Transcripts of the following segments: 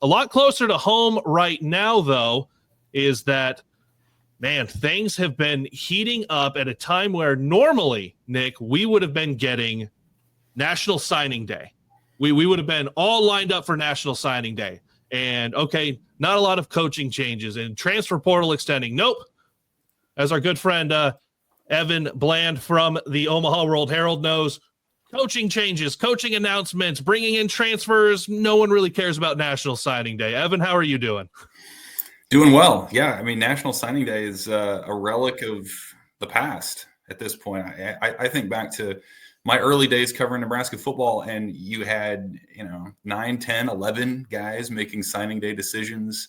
A lot closer to home right now, though, is that, man, things have been heating up at a time where normally, Nick, we would have been getting National Signing Day. We would have been all lined up for National Signing Day. And, okay, not a lot of coaching changes and transfer portal extending. Nope. As our good friend Evan Bland from the Omaha World-Herald knows, coaching changes, coaching announcements, bringing in transfers. No one really cares about National Signing Day. Evan, how are you doing? Doing well. Yeah. I mean, National Signing Day is a relic of the past at this point. I think back to my early days covering Nebraska football, and you had, 9, 10, 11 guys making signing day decisions.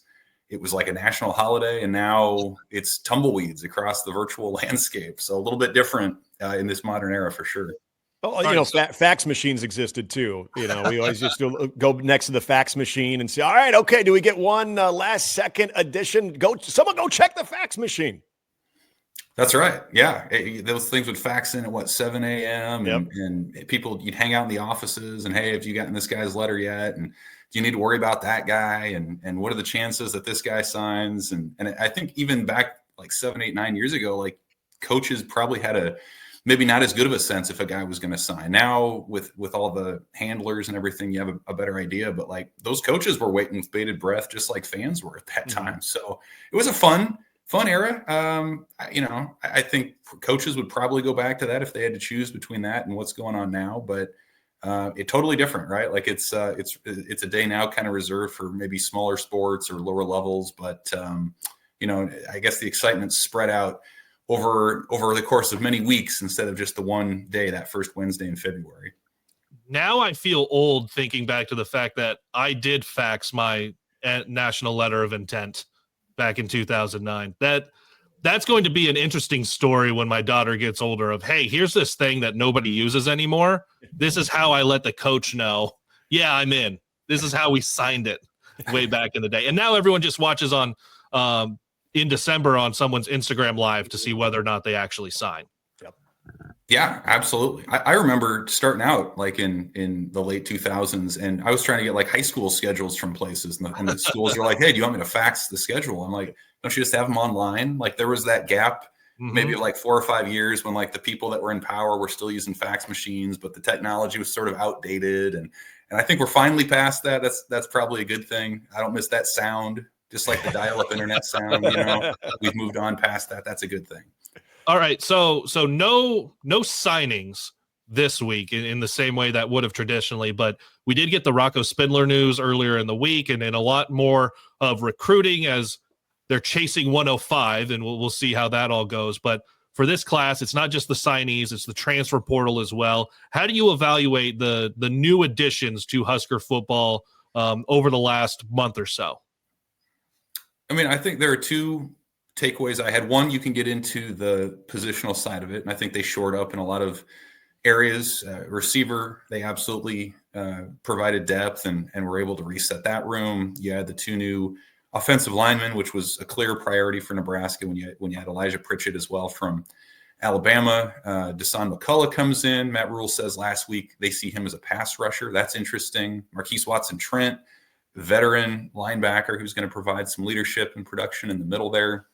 It was like a national holiday, and now it's tumbleweeds across the virtual landscape. So a little bit different in this modern era for sure. Oh, fax machines existed too. We always used to go next to the fax machine and say, all right, okay, do we get one last second edition? Someone go check the fax machine. That's right. Yeah. Those things would fax in at 7 a.m. Yep. And people, you'd hang out in the offices and, hey, have you gotten this guy's letter yet? And do you need to worry about that guy? And what are the chances that this guy signs? And I think even back like 7, 8, 9 years ago, like coaches probably had maybe not as good of a sense if a guy was going to sign. Now with all the handlers and everything, you have a better idea. But like those coaches were waiting with bated breath, just like fans were at that time. So it was a fun era. I think coaches would probably go back to that if they had to choose between that and what's going on now. But it's totally different, right? Like it's a day now kind of reserved for maybe smaller sports or lower levels. But I guess the excitement's spread out over the course of many weeks instead of just the one day, that first Wednesday in February. Now I feel old thinking back to the fact that I did fax my national letter of intent back in 2009. That's going to be an interesting story when my daughter gets older of, hey, here's this thing that nobody uses anymore. This is how I let the coach know, yeah, I'm in. This is how we signed it way back in the day. And now everyone just watches on in December on someone's Instagram live to see whether or not they actually sign. Yep. Yeah, absolutely. I remember starting out like in the late 2000s, and I was trying to get like high school schedules from places, and the schools were like, hey, do you want me to fax the schedule? I'm like, don't you just have them online? Like there was that gap maybe like 4 or 5 years when like the people that were in power were still using fax machines, but the technology was sort of outdated. And I think we're finally past that. That's probably a good thing. I don't miss that sound. Just like the dial-up internet sound, we've moved on past that. That's a good thing. All right, so no signings this week in the same way that would have traditionally, but we did get the Rocco Spindler news earlier in the week, and a lot more of recruiting as they're chasing 105, and we'll see how that all goes. But for this class, it's not just the signees, it's the transfer portal as well. How do you evaluate the new additions to Husker football over the last month or so? I mean, I think there are two takeaways I had. One, you can get into the positional side of it, and I think they shored up in a lot of areas. Receiver, they absolutely provided depth and were able to reset that room. You had the 2 new offensive linemen, which was a clear priority for Nebraska when you had Elijah Pritchett as well from Alabama. Desan McCullough comes in. Matt Rule says last week they see him as a pass rusher. That's interesting. Marquise Watson-Trent, veteran linebacker who's going to provide some leadership and production in the middle there.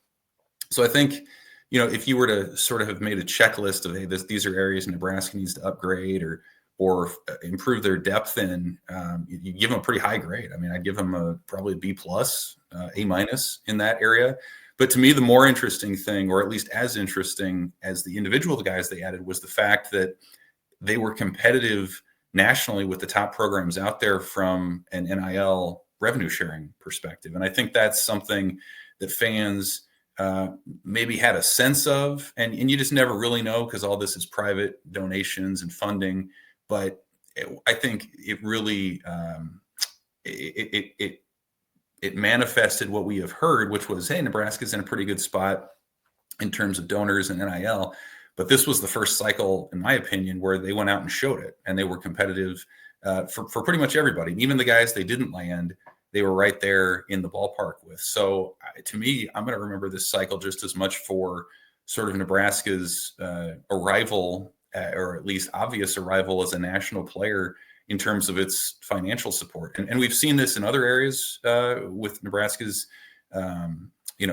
So I think, if you were to sort of have made a checklist of, hey, these are areas Nebraska needs to upgrade or improve their depth in, you give them a pretty high grade. I mean, I'd give them probably a B+, A- in that area. But to me, the more interesting thing, or at least as interesting as the individual guys they added, was the fact that they were competitive nationally with the top programs out there from an NIL revenue sharing perspective. And I think that's something that fans maybe had a sense of, and you just never really know because all this is private donations and funding. But I think it really it manifested what we have heard, which was, hey, Nebraska's in a pretty good spot in terms of donors and NIL. But this was the first cycle, in my opinion, where they went out and showed it, and they were competitive for pretty much everybody. And even the guys they didn't land, they were right there in the ballpark with. So to me, I'm going to remember this cycle just as much for sort of Nebraska's arrival, or at least obvious arrival as a national player in terms of its financial support. And we've seen this in other areas with Nebraska's,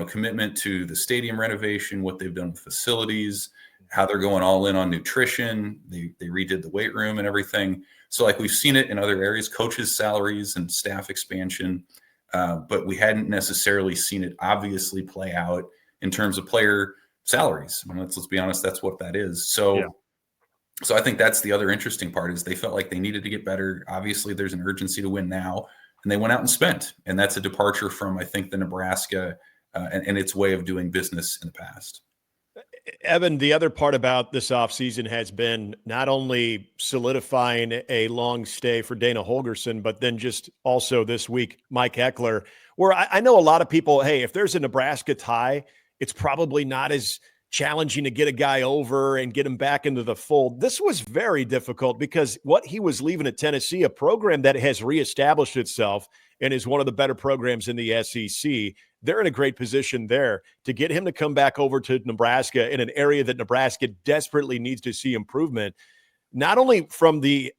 commitment to the stadium renovation, what they've done with facilities, how they're going all in on nutrition. They redid the weight room and everything. So like we've seen it in other areas, coaches' salaries and staff expansion, but we hadn't necessarily seen it obviously play out in terms of player salaries. I mean, let's be honest, that's what that is. So I think that's the other interesting part is they felt like they needed to get better. Obviously, there's an urgency to win now, and they went out and spent. And that's a departure from, I think, the Nebraska and its way of doing business in the past. Evan, the other part about this offseason has been not only solidifying a long stay for Dana Holgorsen, but then just also this week, Mike Eckler, where I know a lot of people, hey, if there's a Nebraska tie, it's probably not as challenging to get a guy over and get him back into the fold. This was very difficult because what he was leaving at Tennessee, a program that has reestablished itself and is one of the better programs in the SEC, they're in a great position there to get him to come back over to Nebraska in an area that Nebraska desperately needs to see improvement, not only from the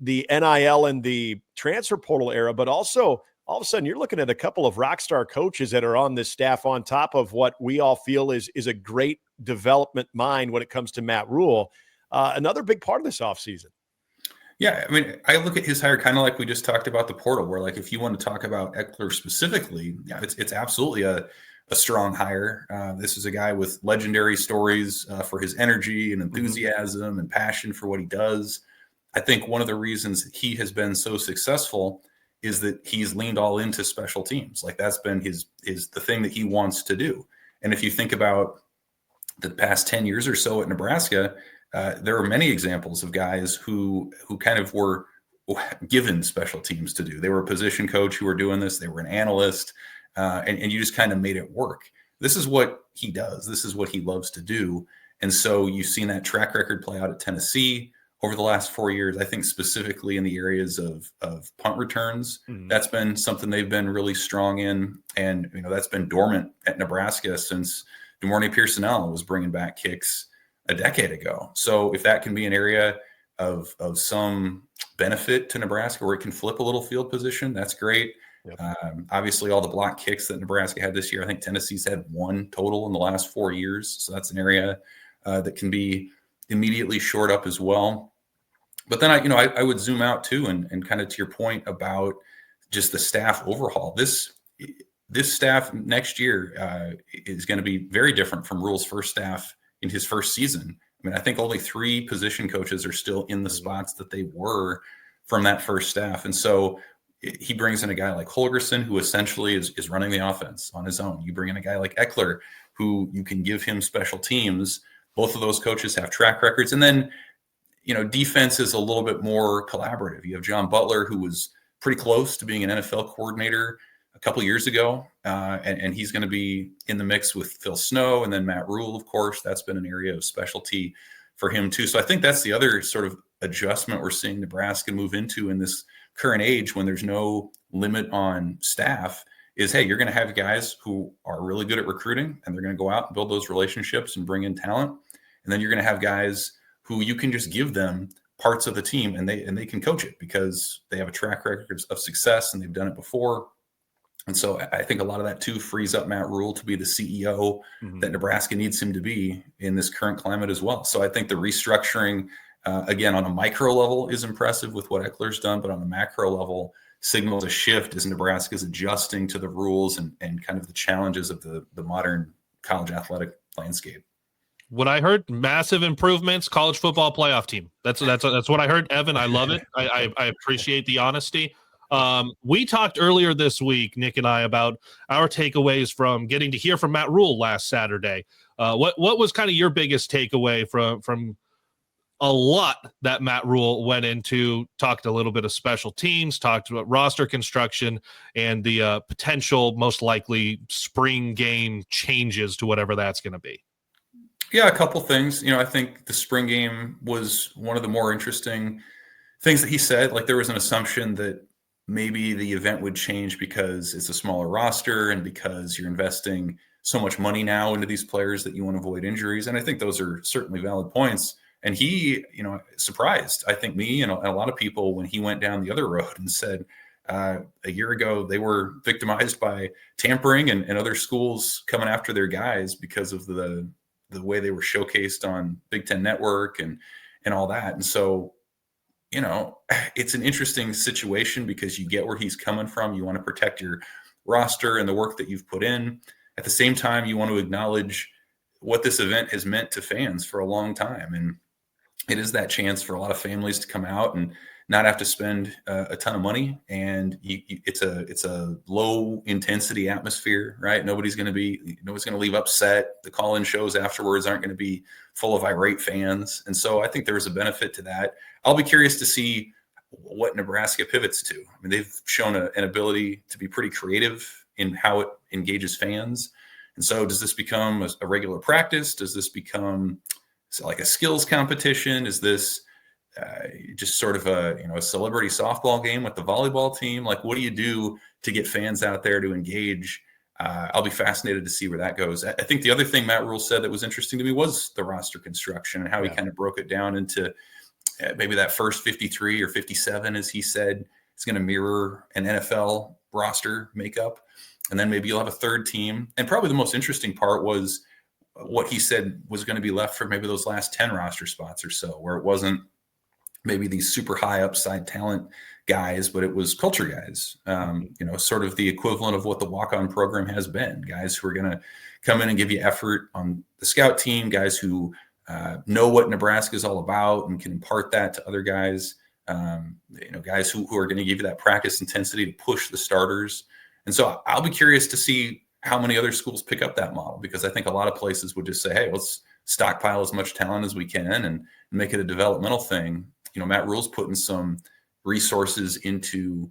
NIL and the transfer portal era, but also all of a sudden you're looking at a couple of rock star coaches that are on this staff on top of what we all feel is a great development mind when it comes to Matt Rule. Another big part of this offseason. Yeah, I mean, I look at his hire kind of like we just talked about the portal, where like if you want to talk about Eckler specifically, yeah, it's absolutely a strong hire. This is a guy with legendary stories for his energy and enthusiasm and passion for what he does. I think one of the reasons he has been so successful is that he's leaned all into special teams. Like that's been the thing that he wants to do. And if you think about the past 10 years or so at Nebraska, there are many examples of guys who kind of were given special teams to do. They were a position coach who were doing this. They were an analyst, and you just kind of made it work. This is what he does. This is what he loves to do. And so you've seen that track record play out at Tennessee over the last 4 years. I think specifically in the areas of punt returns, that's been something they've been really strong in. And, that's been dormant at Nebraska since DeMornay Pearsonell was bringing back kicks a decade ago. So if that can be an area of some benefit to Nebraska where it can flip a little field position, that's great. Yep. Obviously, all the block kicks that Nebraska had this year, I think Tennessee's had one total in the last 4 years. So that's an area that can be immediately shored up as well. But then I would zoom out too and kind of to your point about just the staff overhaul. This staff next year is going to be very different from Rule's first staff in his first season. I mean, I think only 3 position coaches are still in the spots that they were from that first staff. And so he brings in a guy like Holgorsen, who essentially is running the offense on his own. You bring in a guy like Eckler, who you can give him special teams. Both of those coaches have track records. And then, defense is a little bit more collaborative. You have John Butler, who was pretty close to being an NFL coordinator a couple of years ago, and he's going to be in the mix with Phil Snow and then Matt Rule, of course. That's been an area of specialty for him too. So I think that's the other sort of adjustment we're seeing Nebraska move into in this current age when there's no limit on staff is, hey, you're going to have guys who are really good at recruiting, and they're going to go out and build those relationships and bring in talent. And then you're going to have guys who you can just give them parts of the team and they can coach it because they have a track record of success and they've done it before. And so I think a lot of that too frees up Matt Rule to be the CEO that Nebraska needs him to be in this current climate as well. So I think the restructuring, again, on a micro level is impressive with what Eckler's done, but on a macro level signals a shift as Nebraska's adjusting to the rules and kind of the challenges of the modern college athletic landscape. What I heard, massive improvements, college football playoff team. That's what I heard, Evan. I love it. I appreciate the honesty. We talked earlier this week, Nick and I, about our takeaways from getting to hear from Matt Rule last Saturday. What was kind of your biggest takeaway from a lot that Matt Rule went into? Talked a little bit of special teams, talked about roster construction, and the potential, most likely, spring game changes to whatever that's going to be. Yeah, a couple things. I think the spring game was one of the more interesting things that he said. Like there was an assumption that maybe the event would change because it's a smaller roster and because you're investing so much money now into these players that you want to avoid injuries. And I think those are certainly valid points. And he, surprised, I think, me and a lot of people when he went down the other road and said, a year ago, they were victimized by tampering and other schools coming after their guys because of the way they were showcased on Big Ten Network and all that. And so, it's an interesting situation because you get where he's coming from. You want to protect your roster and the work that you've put in. At the same time, you want to acknowledge what this event has meant to fans for a long time. And it is that chance for a lot of families to come out and not have to spend a ton of money. And it's a low intensity atmosphere, right? Nobody's going to leave upset. The call-in shows afterwards aren't going to be full of irate fans. And so I think there's a benefit to that. I'll be curious to see what Nebraska pivots to. I mean, they've shown an ability to be pretty creative in how it engages fans. And so does this become a regular practice? Does this become like a skills competition? Is this just sort of a celebrity softball game with the volleyball team? Like, what do you do to get fans out there to engage? I'll be fascinated to see where that goes. I think the other thing Matt Rule said that was interesting to me was the roster construction and how he kind of broke it down into maybe that first 53 or 57, as he said, is going to mirror an NFL roster makeup. And then maybe you'll have a third team. And probably the most interesting part was what he said was going to be left for maybe those last 10 roster spots or so, where it wasn't maybe these super high upside talent guys, but it was culture guys, sort of the equivalent of what the walk-on program has been, guys who are going to come in and give you effort on the scout team, guys who know what Nebraska is all about and can impart that to other guys, guys who are going to give you that practice intensity to push the starters. And so I'll be curious to see how many other schools pick up that model, because I think a lot of places would just say, hey, let's stockpile as much talent as we can and make it a developmental thing. Matt Rule's putting some resources into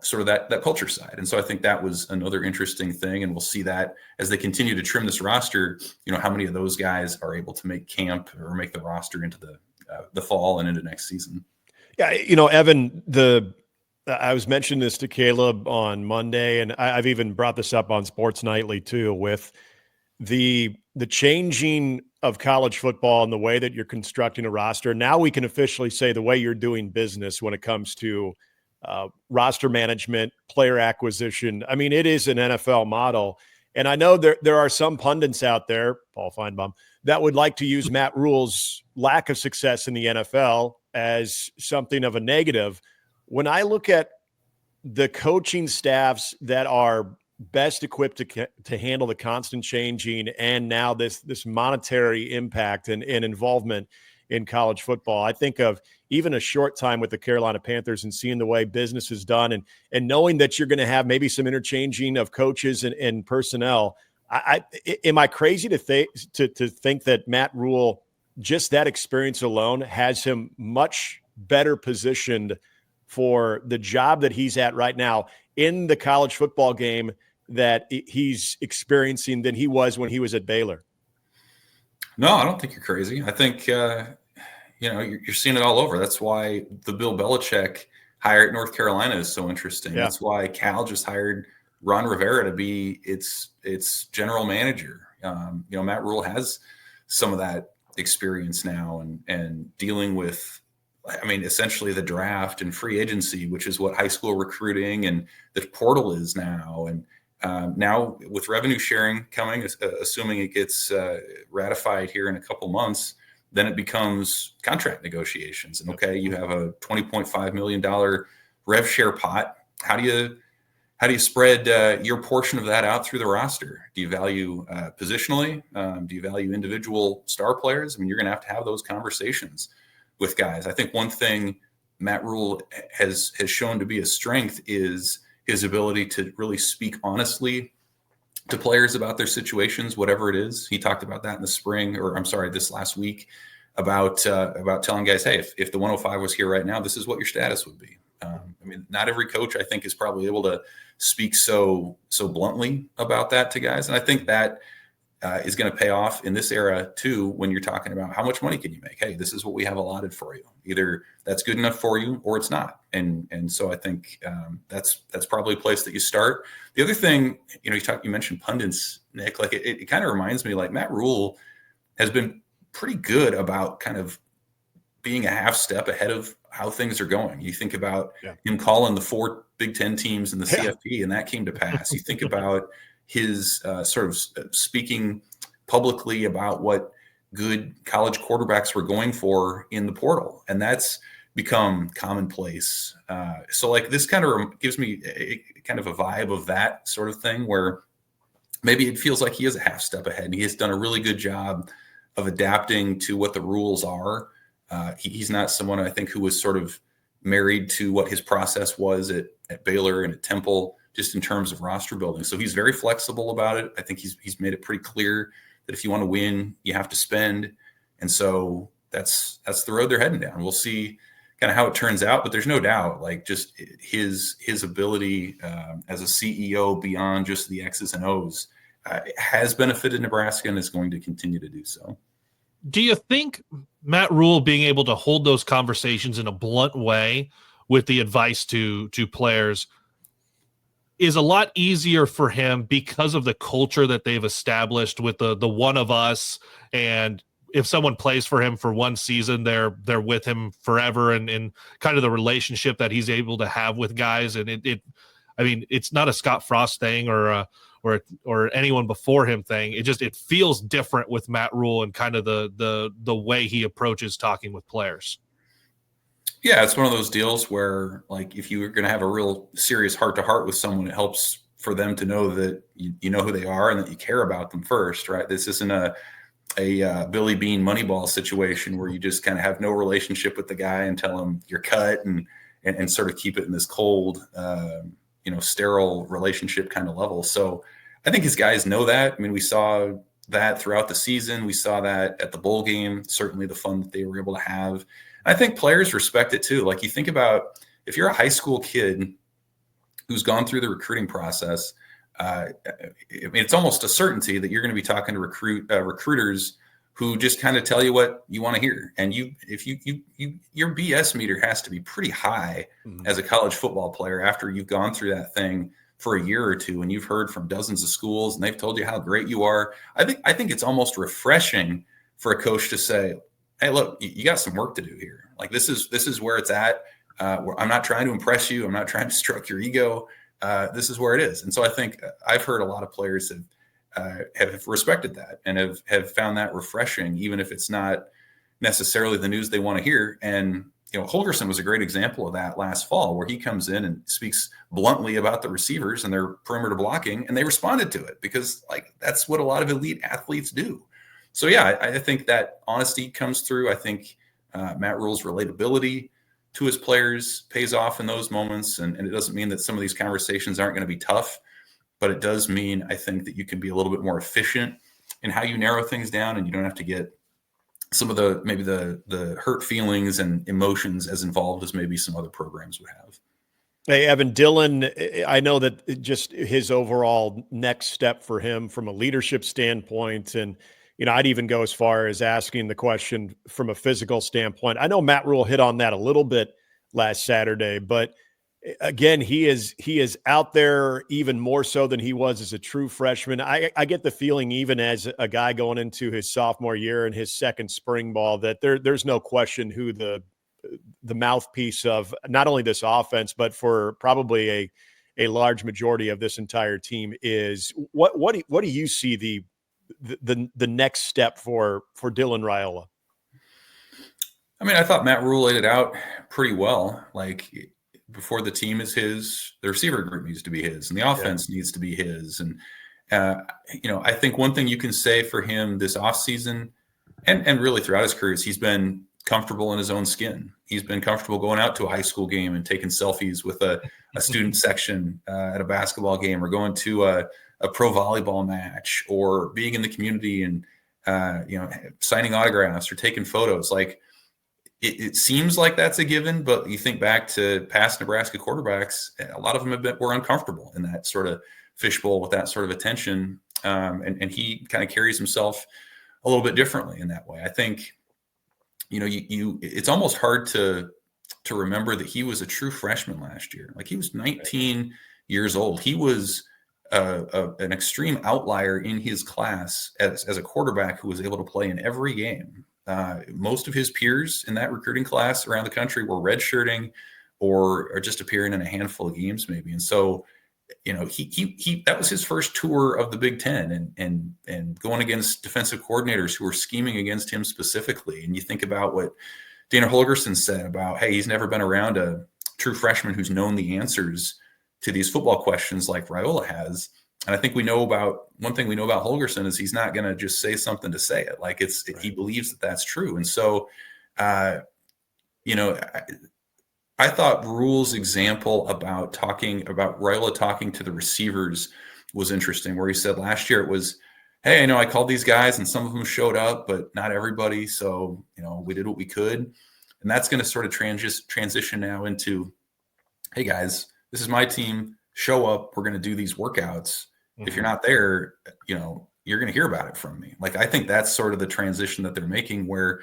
sort of that culture side. And so I think that was another interesting thing. And we'll see that as they continue to trim this roster, how many of those guys are able to make camp or make the roster into the fall and into next season. Yeah. Evan, I was mentioning this to Kaleb on Monday, and I've even brought this up on Sports Nightly too, with the changing of college football and the way that you're constructing a roster. Now we can officially say the way you're doing business when it comes to roster management, player acquisition. I mean, it is an NFL model. And I know there are some pundits out there, Paul Feinbaum, that would like to use Matt Rule's lack of success in the NFL as something of a negative. When I look at the coaching staffs that are best equipped to handle the constant changing and now this monetary impact and involvement in college football, I think of even a short time with the Carolina Panthers and seeing the way business is done and knowing that you're going to have maybe some interchanging of coaches and personnel. Am I crazy to think that Matt Rule, just that experience alone, has him much better positioned for the job that he's at right now in the college football game that he's experiencing than he was when he was at Baylor? No, I don't think you're crazy. I think, you're seeing it all over. That's why the Bill Belichick hire at North Carolina is so interesting. Yeah. That's why Cal just hired Ron Rivera to be its general manager. Matt Rule has some of that experience now and dealing with, essentially the draft and free agency, which is what high school recruiting and the portal is now. And now with revenue sharing coming, assuming it gets ratified here in a couple months, then it becomes contract negotiations. And okay, you have a $20.5 million rev share pot. How do you spread your portion of that out through the roster? Do you value positionally? Do you value individual star players? You're going to have those conversations with guys. I think one thing Matt Rule has shown to be a strength is his ability to really speak honestly to players about their situations, whatever it is. He talked about that in the spring, this last week, about telling guys, hey, if the 105 was here right now, this is what your status would be. Not every coach, I think, is probably able to speak so bluntly about that to guys. And I think that is going to pay off in this era too, when you're talking about how much money can you make? Hey, this is what we have allotted for you. Either that's good enough for you or it's not. And so I think that's probably a place that you start. The other thing, you mentioned pundits, Nick, like it kind of reminds me, like Matt Rule has been pretty good about kind of being a half step ahead of how things are going. You think about him calling the 4 Big Ten teams in the CFP, and that came to pass. You think about his sort of speaking publicly about what good college quarterbacks were going for in the portal, and that's become commonplace. So like this kind of gives me kind of a vibe of that sort of thing, where maybe it feels like he is a half step ahead, and he has done a really good job of adapting to what the rules are. He's not someone, I think, who was sort of married to what his process was at Baylor and at Temple, just in terms of roster building. So he's very flexible about it. I think he's made it pretty clear that if you want to win, you have to spend. And so that's the road they're heading down. We'll see kind of how it turns out, but there's no doubt, like, just his ability as a CEO beyond just the X's and O's has benefited Nebraska and is going to continue to do so. Do you think Matt Rule being able to hold those conversations in a blunt way with the advice to players is a lot easier for him because of the culture that they've established with the one of us, and if someone plays for him for one season, they're with him forever, and kind of the relationship that he's able to have with guys? And I mean, it's not a Scott Frost thing or anyone before him thing. It feels different with Matt Rule and kind of the way he approaches talking with players. Yeah, it's one of those deals where, like, if you're going to have a real serious heart-to-heart with someone, it helps for them to know that you know who they are and that you care about them first, right? This isn't a Billy Bean Moneyball situation where you just kind of have no relationship with the guy and tell him you're cut and sort of keep it in this cold, sterile relationship kind of level. So I think his guys know that. I mean, we saw that throughout the season. We saw that at the bowl game, certainly the fun that they were able to have. I think players respect it too. Like, you think about if you're a high school kid who's gone through the recruiting process, I mean, it's almost a certainty that you're going to be talking to recruiters who just kind of tell you what you want to hear. And your BS meter has to be pretty high as a college football player after you've gone through that thing for a year or two and you've heard from dozens of schools and they've told you how great you are. I think it's almost refreshing for a coach to say, hey, look, you got some work to do here. Like, this is where it's at. I'm not trying to impress you. I'm not trying to stroke your ego. This is where it is. And so I think I've heard a lot of players have respected that and have found that refreshing, even if it's not necessarily the news they want to hear. And, Holgorsen was a great example of that last fall, where he comes in and speaks bluntly about the receivers and their perimeter blocking, and they responded to it because, like, that's what a lot of elite athletes do. So, yeah, I think that honesty comes through. I think Matt Rule's relatability to his players pays off in those moments. And it doesn't mean that some of these conversations aren't going to be tough, but it does mean, I think, that you can be a little bit more efficient in how you narrow things down, and you don't have to get some of the hurt feelings and emotions as involved as maybe some other programs would have. Hey, Evan, Dylan, I know that just his overall next step for him from a leadership standpoint, and I'd even go as far as asking the question from a physical standpoint. I know Matt Rule hit on that a little bit last Saturday, but again, he is out there even more so than he was as a true freshman. I get the feeling, even as a guy going into his sophomore year and his second spring ball, that there's no question who the mouthpiece of not only this offense, but for probably a large majority of this entire team is. What do you see the next step for Dylan Raiola? I mean, I thought Matt Rule laid it out pretty well. Like, before the team is his, the receiver group needs to be his, and the offense needs to be his. And, I think one thing you can say for him this offseason and really throughout his career is he's been comfortable in his own skin. He's been comfortable going out to a high school game and taking selfies with a student section at a basketball game, or going to a pro volleyball match, or being in the community and, signing autographs or taking photos. Like, it seems like that's a given, but you think back to past Nebraska quarterbacks, a lot of them were uncomfortable in that sort of fishbowl with that sort of attention. And he kind of carries himself a little bit differently in that way. I think, it's almost hard to remember that he was a true freshman last year. Like, he was 19 years old. He was an extreme outlier in his class as a quarterback who was able to play in every game. most of his peers in that recruiting class around the country were redshirting or just appearing in a handful of games maybe. And so, he that was his first tour of the Big Ten and going against defensive coordinators who were scheming against him specifically. And you think about what Dana Holgorsen said about, hey, he's never been around a true freshman who's known the answers to these football questions like Raiola has. And I think one thing we know about Holgorsen is he's not going to just say something to say it. Like he believes that that's true. And so, I thought Rule's example about Raiola talking to the receivers was interesting, where he said last year it was, hey, I know I called these guys and some of them showed up, but not everybody. So, we did what we could. And that's going to sort of transition now into, hey guys, this is my team. Show up. We're going to do these workouts. Mm-hmm. If you're not there, you're going to hear about it from me. Like, I think that's sort of the transition that they're making where,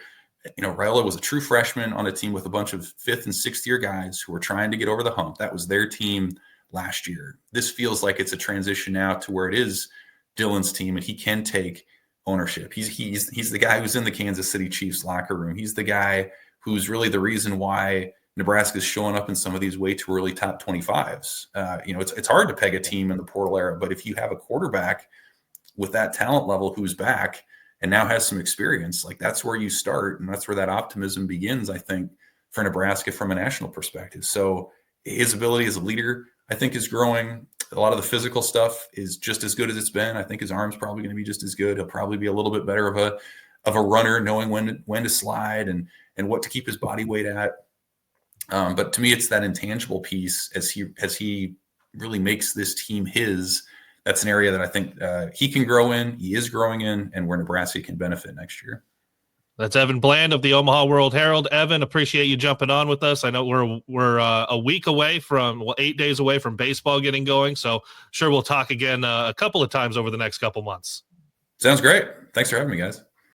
Raiola was a true freshman on a team with a bunch of 5th and 6th year guys who were trying to get over the hump. That was their team last year. This feels like it's a transition now to where it is Dylan's team and he can take ownership. He's the guy who's in the Kansas City Chiefs locker room. He's the guy who's really the reason why Nebraska is showing up in some of these way too early top 25s. It's hard to peg a team in the portal era, but if you have a quarterback with that talent level who's back and now has some experience, like that's where you start. And that's where that optimism begins, I think, for Nebraska from a national perspective. So his ability as a leader, I think, is growing. A lot of the physical stuff is just as good as it's been. I think his arm's probably going to be just as good. He'll probably be a little bit better of a runner, knowing when to slide and what to keep his body weight at. But to me, it's that intangible piece as he really makes this team his. That's an area that I think he can grow in. He is growing in, and where Nebraska can benefit next year. That's Evan Bland of the Omaha World-Herald. Evan, appreciate you jumping on with us. I know we're a week away 8 days away from baseball getting going, so sure we'll talk again a couple of times over the next couple months. Sounds great. Thanks for having me, guys.